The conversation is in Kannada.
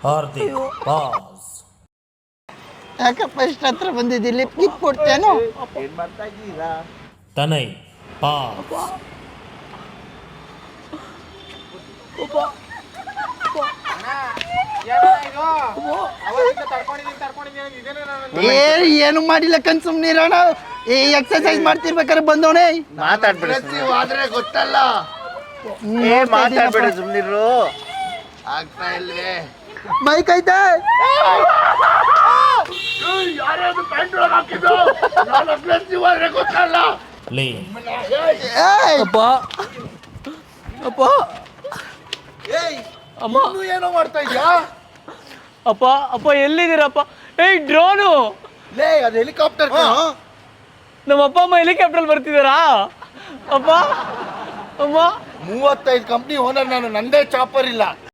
ಹಾರ್ದಿಕ್ ಪಾಸ್. ಯಾಕಪ್ಪ ಇಷ್ಟ ಹತ್ರ ಬಂದಿದ್ದಿ ಲಿಪ್ ಗಿಪ್ ಕೊಡ್ತೇನೋ. ಏನ್ ಮಾಡ್ತಾ ಇದ್ದೀರಾ? ತನಯ್ ಪಾಸ್. ಏನು ಮಾಡಿಲ್ಲ ಕಣ್ ಸುಮ್ನಿರೋಣ. ಈ ಎಕ್ಸರ್ಸೈಸ್ ಮಾಡ್ತಿರ್ಬೇಕಾದ್ರೆ ಬಂದವನೇ. ಮಾತಾಡ್ಬೇಡ ಆದ್ರೆ ಗೊತ್ತಲ್ಲ. ಮಾತಾಡ್ಬೇಡ ಸುಮ್ನಿರು. ಆಗ್ತಾ ಇಲ್ವೇ? ಮೈಕ್ ಐತೆ. ಯಾರ್ಯಾರು ಪ್ಯಾಂಟ್ ಒಳಗೆ ಹಾಕಿದ್ದು? ನಾನು ಅಗ್ರೆಸಿವ್ ಆದ್ರೆ ಗೊತ್ತಲ್ಲ. ಲೇ ಅಪ್ಪ ಅಪ್ಪ ಅಮ್ಮ ಏನೋ ಮಾಡ್ತಾ ಇದ್ಯಾ? ಅಪ್ಪ ಅಪ್ಪ ಎಲ್ಲಿದ್ದೀರಪ್ಪ? ಏಯ್ ಡ್ರೋನು. ಲೇ ಅದು ಹೆಲಿಕಾಪ್ಟರ್. ನಮ್ಮ ಅಪ್ಪ ಅಮ್ಮ ಹೆಲಿಕಾಪ್ಟರ್ ಬರ್ತಿದಾರಾ? ಅಪ್ಪ ಅಮ್ಮ 35 ಕಂಪ್ನಿ ಓನರ್ ನಾನು, ನಂದೇ ಚಾಪರ್ ಇಲ್ಲ.